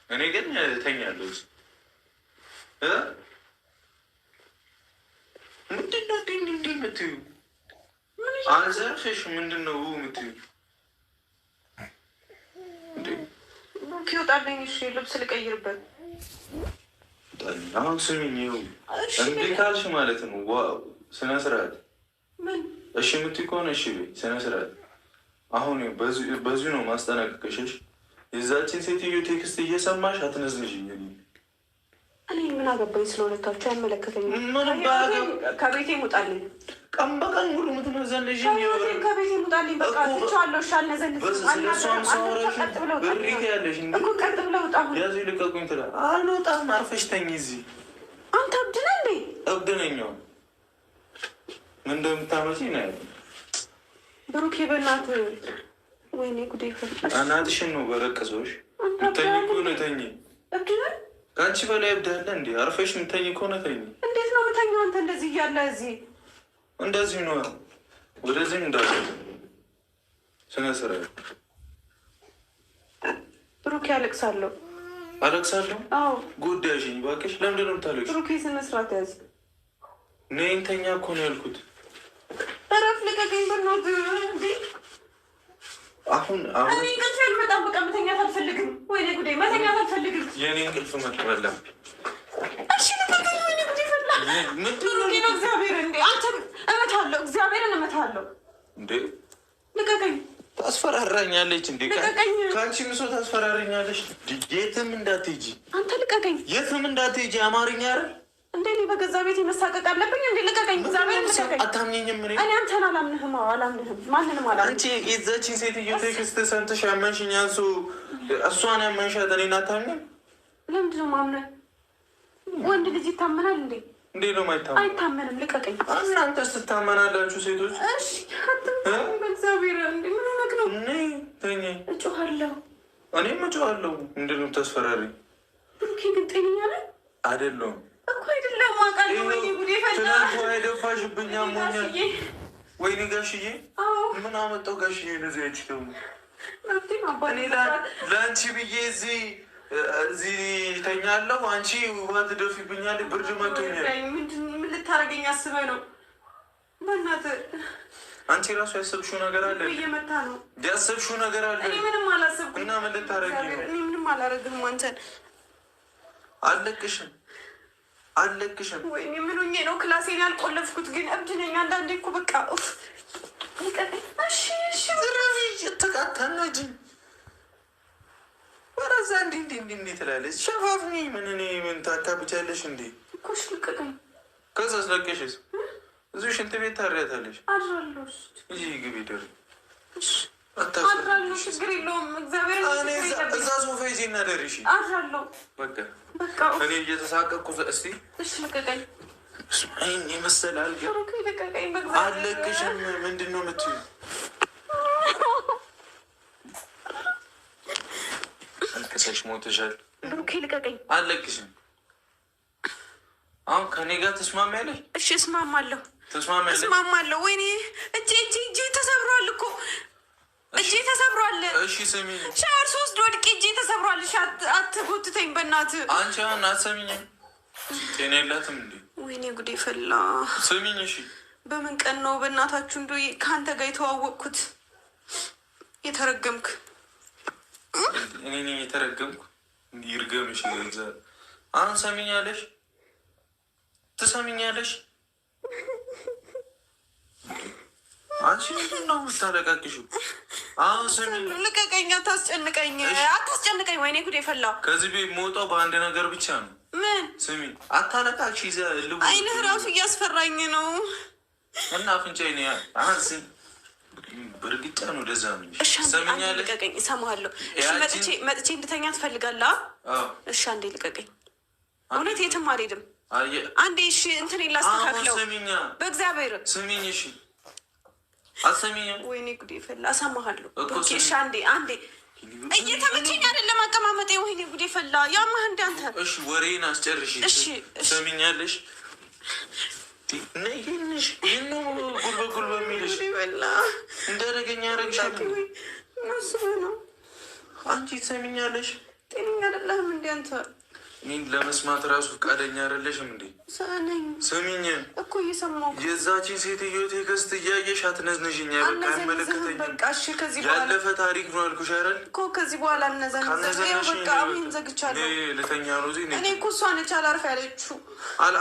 እኔ ግን ተኛለሁ። ምንድን ነው እንዲህ የምትይው? አልዘርፍሽ ምንድን ነው የምትይው? ይወጣልኝ። እሺ ልብስ ልቀይርበት። አሁን ስሚኝ፣ እምቢ ካልሽ ማለት ነው ስነ ስርዓት። እሺ የምትይ ከሆነ እሺ በይ፣ ስነ ስርዓት። አሁን በዚሁ ነው ማስጠናቀቅሽ። የዛችን ሴትዮ ቴክስት እየሰማሽ አትነዝንሽኝ። እኔ ምን አገባኝ? ስለሁለታችሁ አይመለከተኝም። ከቤቴ ሙጣልኝ። ቀን በቀን ሙሉ ምትነዘንሽ ከቤቴ ሙጣልኝ። በቃ ትቼዋለሁ። እሺ አልነዘንሽም። ብሪት ያለሽ እኮ ቀጥ ብለው ውጣ። ያዙ ይልቀቁኝ ትላለህ። አልወጣም። አርፈሽ ተኝ እዚህ። አንተ እብድ ነህ እንዴ? እብድ ነኝ። ምን እንደምታመጪ ነው ያለ ብሩኬ። በእናትህ ወይኔ ጉዴ! እናትሽን ነው በረቀሰዎች። ምተኝ ከሆነ ተኝ። እብድ ነህ? ከአንቺ በላይ እብድ አለ እንዴ? አርፈሽ ምተኝ ከሆነ ተኝ። እንዴት ነው የምተኛው? አንተ እንደዚህ እያለ እዚህ እንደዚህ ነው። ወደዚህም እንዳለ ስነ ስርዓት። ብሩኬ አለቅሳለሁ። አለቅሳለሁ? አዎ። ጎዳሽኝ እባክሽ። ለምንድን ነው የምታለቅሽው? ብሩኬ ስነ ስርዓት ያዝ። ነይ እንተኛ እኮ ነው ያልኩት። እረፍ፣ ልቀቀኝ በእናትህ። አሁን እኔ እንቅልፍ አልመጣም። በቃ መተኛት አልፈልግም። ወይኔ ጉዴ! መተኛት አልፈልግም። የእኔ እንቅልፍ መጥበላ። እሺ ልቀቀኝ። ወይኔ ጉዴ ፈላ። ብሩኬ ነው እግዚአብሔር እንዴ! አንተ እመታለሁ፣ እግዚአብሔርን እመታለሁ። እንዴ ልቀቀኝ። ታስፈራራኛለች እንዴ? ልቀቀኝ። ከአንቺ ምሶ ታስፈራረኛለች። የትም እንዳትሄጂ። አንተ ልቀቀኝ። የትም እንዳትሄጂ። አማርኛ አይደል እንዴ? እኔ በገዛ ቤት መሳቀቅ አለብኝ እንዴ? ልቀቀኝ። እግዚአብሔርን ልቀቀኝ። አታምኘኝም? እኔ አንተን አላምንህም። አላምንህም። ማንንም አላምንህም። አንቺ የዛችን ሴትዮ ቴክስት ሰምተሽ ያመንሽኝ አንሱ እሷን ያመንሻት እኔን አታምኝም? ለምንድን ነው ማምነህ? ወንድ ልጅ ይታመናል እንዴ? እንዴ ነው ማይታመን? አይታመንም። ልቀቀኝ። እናንተስ ትታመናላችሁ ሴቶች? እሺ አትምታኝ በእግዚአብሔር። እንዴ ምን ሆነህ ነው? ተኝ። እጮሃለሁ። እኔም እጮሃለሁ። ምንድን ነው የምታስፈራሪኝ? ብሩኬ ግን ጤነኛ ነህ? አይደለሁም እኮ አይደለም። አውቃለሁ። ወይኔ ጉዴ ፈላ። ትናንት አይደፋሽብኝ አሞኛል። ወይኔ ጋሽዬ ምን አመጣው ጋሽዬ? እነዚህ አንቺ ደግሞ እኔ ለአንቺ ብዬ እዚህ ተኛለሁ። አንቺ ውሃ ትደፊብኛለሽ። ብርድ መቶኛል። ምን ልታረገኝ አስበህ ነው? በእናትህ አንቺ ራሱ ያሰብሽው ነገር አለ። እየመታ ነው ያሰብሽው ነገር አለ። እኔ ምንም አላሰብኩም። እና ምን ልታረጊ ነው? እኔ ምንም አላረግም። አንተን አልለቅሽም። ወይኔ ምን ሆኜ ነው ክላሴን ያልቆለፍኩት? ግን እብድ ነኝ አንዳንዴ እኮ በቃ ተቃታና ጅ ወረዛ እንዲ ትላለች። ሸፋፍኝ ምን ታካብቻለሽ እንዴ? እኮሽ ልቀቀኝ። ከዛ አስለቀሽስ እዚሁ ሽንት ቤት ታሪያታለሽ። አድራለሁ። ይህ ግቢ ደር አድራለሁ። ችግር የለውም። እግዚአብሔር እዛ ሶፋ ይዜ እናደርሽ። አድራለሁ። በቃ እኔ እየተሳቀቅኩ እስቲ እሺ ልቀቀኝ። ይህን ይመስላል ግን አለቅሽም። ምንድን ነው የምትይው? አልቅሰሽ ሞተሻል። ብሩኬ ልቀቀኝ። አለቅሽም። አሁን ከኔ ጋር ተስማሚያለሽ? እሺ እስማማለሁ። ተስማሚያለሽ? ወይኔ እጄ ተሰብሯል እኮ እጄ ተሰብሯል። እሺ ስሚ፣ ሻወር ሶስት ወድቄ እጄ ተሰብሯል። እሺ አትጎትተኝ በእናትህ። አንቺ አሁን አትሰሚኝም? ጤና የላትም እንዴ? ወይኔ ጉዴ ፈላ። ስሚኝ እሺ። በምን ቀን ነው በእናታችሁ እንዶ ከአንተ ጋር የተዋወቅኩት? የተረገምክ እኔ ነኝ የተረገምኩ? ይርገምሽ። አሁን ሰሚኛለሽ? ትሰሚኛለሽ? አንቺ ምንድን ነው የምታለቃቅሽው? አሁን ስሚ፣ ልቀቀኝ። አታስጨንቀኝ። ወይኔ ጉዴ ፈላ። ከዚህ ቤት የምወጣው በአንድ ነገር ብቻ ነው። ምን? ስሚ፣ አታለቃቅሽ። አይንህ ራሱ እያስፈራኝ ነው። እና አፍንጫዬ ነው አንስ በእርግጫ ነው። ደዛ ነው። ሰሚኛለሽ? ልቀቀኝ። እሰማሃለሁ። መጥቼ እንድተኛ ትፈልጋለህ? እሺ አንዴ ልቀቀኝ። እውነት የትም አልሄድም። አንዴ እሺ እንትን ላስተካክለው። በእግዚአብሔር ስሚኝ እሺ። አሰሚኝም? ወይኔ ጉዴ ፈላ። እሰማሃለሁ። እሺ አንዴ እየተመቸኝ አይደለም አቀማመጤ። ወይኔ ጉዴ ፈላ። ያማህ እንደ አንተ። እሺ ወሬን አስጨርሽ። እሺ ሰሚኛለሽ? ነይንሽ ይህን ጉልበ የሚልሽ እንዳደረገኝ ያረግሻል። መስሎ ነው። አንቺ ትሰሚኛለሽ? ጤና አይደለም እንዴ አንተ? እኔን ለመስማት ራሱ ፈቃደኛ አይደለሽም እንዴ? ስሚኝ እኮ እየሰማሁ የዛችን ሴትዮ ቴክስት እያየሽ አትነዝንሽኝ። በቃ አይመለከተኝም። ያለፈ ታሪክ ነው አልኩሽ አይደል እኮ። ከዚህ በኋላ በቃ አሁን ዘግቻለሁ። ልተኛ ነው እዚህ። እኔ እኮ እሷ ነች አላርፍ ያለችው።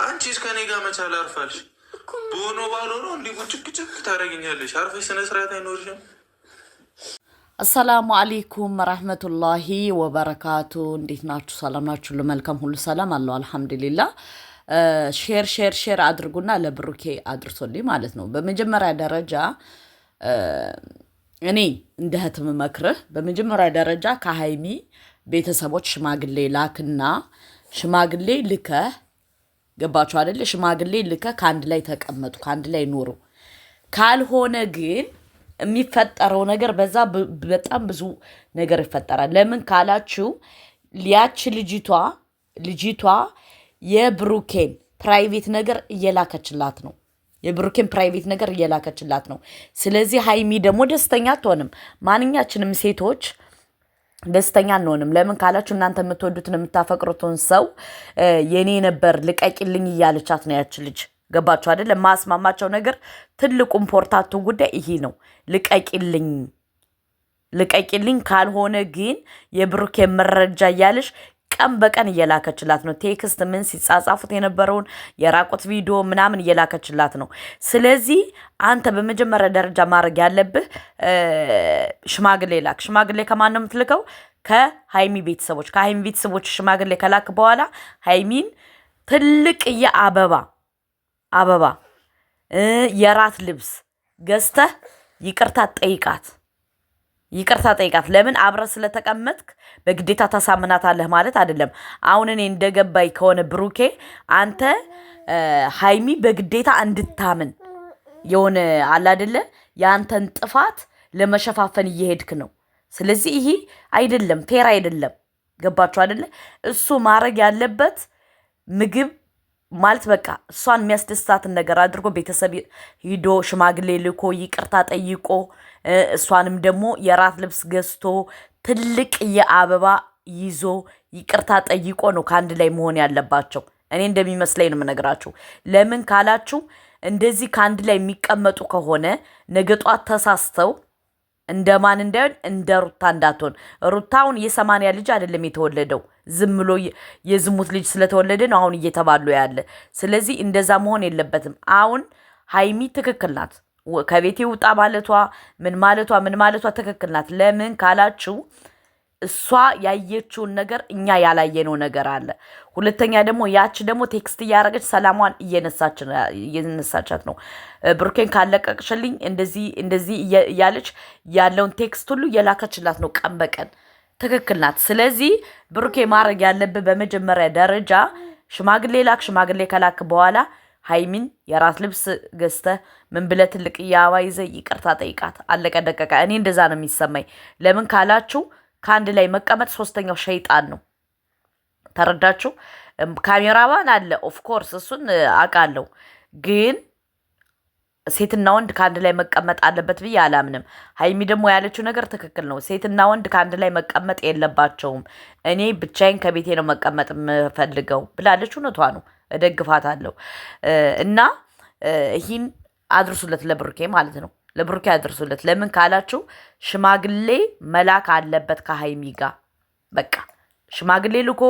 አንቺስ ከኔ ጋር መች አላርፋልሽ? በሆነ ባልሆነ እንዲህ ጭቅጭቅ ታደርጊኛለሽ። አርፈሽ ስነ ስርዓት አይኖርሽም። አሰላሙ አለይኩም ወራህመቱላሂ ወበረካቱ። እንዴት ናችሁ? ሰላም ናችሁ? ለመልካም ሁሉ ሰላም አለው አልሐምዱሊላህ። ሼር አድርጉና ለብሩኬ አድርሶልኝ ማለት ነው። በመጀመሪያ ደረጃ እኔ እንደ እህት መክርህ በመጀመሪያ ደረጃ ከሀይሚ ቤተሰቦች ሽማግሌ ላክና ሽማግሌ ልከህ ገባችሁ አይደል? ሽማግሌ ልከህ ከአንድ ላይ ተቀመጡ፣ ከአንድ ላይ ኑሩ። ካልሆነ ግን የሚፈጠረው ነገር በዛ በጣም ብዙ ነገር ይፈጠራል። ለምን ካላችሁ ያች ልጅቷ የብሩኬን ፕራይቬት ነገር እየላከችላት ነው። ስለዚህ ሀይሚ ደግሞ ደስተኛ አትሆንም። ማንኛችንም ሴቶች ደስተኛ አንሆንም። ለምን ካላችሁ እናንተ የምትወዱትን የምታፈቅሩትን ሰው የኔ ነበር ልቀቂልኝ እያለቻት ነው ያች ልጅ። ገባችሁ አይደል? ማስማማቸው ነገር ትልቁ ኢምፖርታንቱ ጉዳይ ይሄ ነው። ልቀቂልኝ ካልሆነ ግን የብሩኬ መረጃ እያለሽ ቀን በቀን እየላከችላት ነው። ቴክስት ምን ሲጻጻፉት የነበረውን የራቁት ቪዲዮ ምናምን እየላከችላት ነው። ስለዚህ አንተ በመጀመሪያ ደረጃ ማድረግ ያለብህ ሽማግሌ ላክ። ሽማግሌ ከማን ነው የምትልከው? ከሀይሚ ቤተሰቦች። ከሀይሚ ቤተሰቦች ሽማግሌ ከላክ በኋላ ሀይሚን ትልቅዬ አበባ የራት ልብስ ገዝተህ ይቅርታ ጠይቃት። ለምን አብረ ስለተቀመጥክ በግዴታ ታሳምናታለህ ማለት አይደለም። አሁን እኔ እንደገባኝ ከሆነ ብሩኬ አንተ ሀይሚ በግዴታ እንድታምን የሆነ አለ አይደለ የአንተን ጥፋት ለመሸፋፈን እየሄድክ ነው። ስለዚህ ይሄ አይደለም፣ ፌር አይደለም። ገባችሁ አይደለ? እሱ ማድረግ ያለበት ምግብ ማለት በቃ እሷን የሚያስደስታትን ነገር አድርጎ ቤተሰብ ሂዶ ሽማግሌ ልኮ ይቅርታ ጠይቆ እሷንም ደግሞ የራት ልብስ ገዝቶ ትልቅ የአበባ ይዞ ይቅርታ ጠይቆ ነው ከአንድ ላይ መሆን ያለባቸው። እኔ እንደሚመስለኝ ነው የምነግራችሁ። ለምን ካላችሁ እንደዚህ ከአንድ ላይ የሚቀመጡ ከሆነ ነገ ጧት ተሳስተው እንደማን እንዳይሆን እንደ ሩታ እንዳትሆን። ሩታውን የ80 ልጅ አይደለም የተወለደው፣ ዝም ብሎ የዝሙት ልጅ ስለተወለደ ነው አሁን እየተባሉ ያለ። ስለዚህ እንደዛ መሆን የለበትም። አሁን ሀይሚ ትክክል ናት። ከቤቴ ውጣ ማለቷ ምን ማለቷ ትክክል ናት። ለምን ካላችሁ እሷ ያየችውን ነገር እኛ ያላየነው ነገር አለ። ሁለተኛ ደግሞ ያች ደግሞ ቴክስት እያደረገች ሰላሟን እየነሳቻት ነው። ብሩኬን ካለቀቅሽልኝ እንደዚህ እያለች ያለውን ቴክስት ሁሉ እየላከችላት ነው ቀን በቀን። ትክክል ናት። ስለዚህ ብሩኬ ማድረግ ያለብህ በመጀመሪያ ደረጃ ሽማግሌ ላክ። ሽማግሌ ከላክ በኋላ ሀይሚን የራት ልብስ ገዝተህ ምን ብለህ ትልቅ አበባ ይዘህ ይቅርታ ጠይቃት። አለቀ ደቀቀ። እኔ እንደዛ ነው የሚሰማኝ። ለምን ካላችሁ ከአንድ ላይ መቀመጥ ሶስተኛው ሸይጣን ነው። ተረዳችሁ? ካሜራማን አለ ኦፍኮርስ፣ እሱን አውቃለሁ። ግን ሴትና ወንድ ከአንድ ላይ መቀመጥ አለበት ብዬ አላምንም። ሀይሚ ደግሞ ያለችው ነገር ትክክል ነው። ሴትና ወንድ ከአንድ ላይ መቀመጥ የለባቸውም። እኔ ብቻዬን ከቤቴ ነው መቀመጥ የምፈልገው ብላለች። እውነቷ ነው፣ እደግፋታለሁ። እና ይህን አድርሱለት ለብሩኬ ማለት ነው። ለብሩኬ አድርሱለት። ለምን ካላችሁ ሽማግሌ መላክ አለበት ከሀይሚ ጋር። በቃ ሽማግሌ ልኮ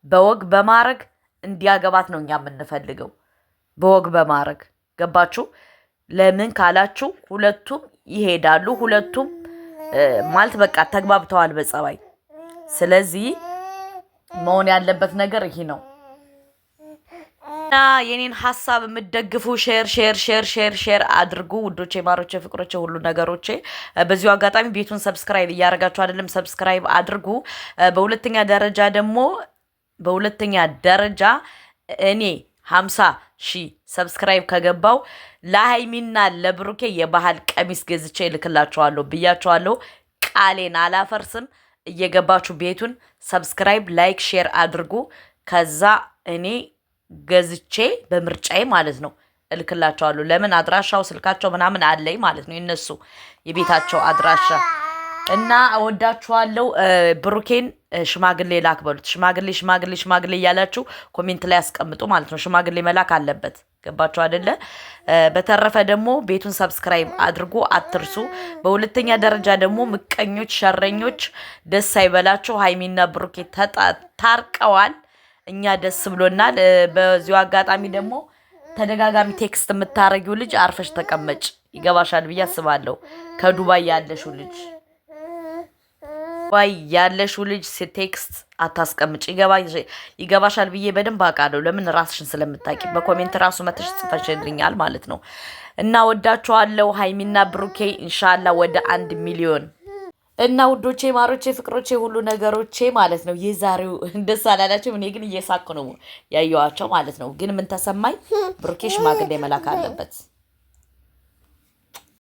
በወግ በማረግ እንዲያገባት ነው እኛ የምንፈልገው፣ በወግ በማረግ ገባችሁ? ለምን ካላችሁ ሁለቱም ይሄዳሉ። ሁለቱም ማለት በቃ ተግባብተዋል በጸባይ። ስለዚህ መሆን ያለበት ነገር ይሄ ነው። እና የኔን ሀሳብ የምትደግፉ ሼር አድርጉ ውዶቼ፣ ማሮቼ፣ ፍቅሮቼ፣ ሁሉ ነገሮቼ። በዚሁ አጋጣሚ ቤቱን ሰብስክራይብ እያደረጋችሁ አይደለም፣ ሰብስክራይብ አድርጉ። በሁለተኛ ደረጃ እኔ 50,000 ሰብስክራይብ ከገባው ለሀይሚና ለብሩኬ የባህል ቀሚስ ገዝቼ እልክላችኋለሁ ብያችኋለሁ። ቃሌን አላፈርስም። እየገባችሁ ቤቱን ሰብስክራይብ፣ ላይክ፣ ሼር አድርጉ። ከዛ እኔ ገዝቼ በምርጫዬ ማለት ነው እልክላቸዋለሁ። ለምን አድራሻው ስልካቸው ምናምን አለኝ ማለት ነው። የነሱ የቤታቸው አድራሻ እና እወዳችኋለሁ። ብሩኬን ሽማግሌ ላክ በሉት። ሽማግሌ እያላችሁ ኮሜንት ላይ ያስቀምጡ ማለት ነው። ሽማግሌ መላክ አለበት። ገባችሁ አይደለ? በተረፈ ደግሞ ቤቱን ሰብስክራይብ አድርጎ አትርሱ። በሁለተኛ ደረጃ ደግሞ ምቀኞች፣ ሸረኞች ደስ አይበላቸው። ሀይሚና ብሩኬ ታርቀዋል። እኛ ደስ ብሎናል። በዚሁ አጋጣሚ ደግሞ ተደጋጋሚ ቴክስት የምታረጊው ልጅ አርፈሽ ተቀመጭ። ይገባሻል ብዬ አስባለሁ። ከዱባይ ያለሽው ልጅ ቴክስት አታስቀምጭ። ይገባሻል ብዬ በደንብ አውቃለሁ። ለምን ራስሽን ስለምታውቂ በኮሜንት ራሱ መተሽ ጽፈሽልኛል ማለት ነው። እና ወዳችኋለሁ። ሀይሚና ብሩኬ ኢንሻአላህ ወደ 1 ሚሊዮን እና ውዶቼ፣ ማሮቼ፣ ፍቅሮቼ፣ ሁሉ ነገሮቼ ማለት ነው። የዛሬው ደስ አላላችሁም? እኔ ግን እየሳኩ ነው ያየኋቸው ማለት ነው። ግን ምን ተሰማኝ? ብሩኬ ሽማግሌ መላክ አለበት።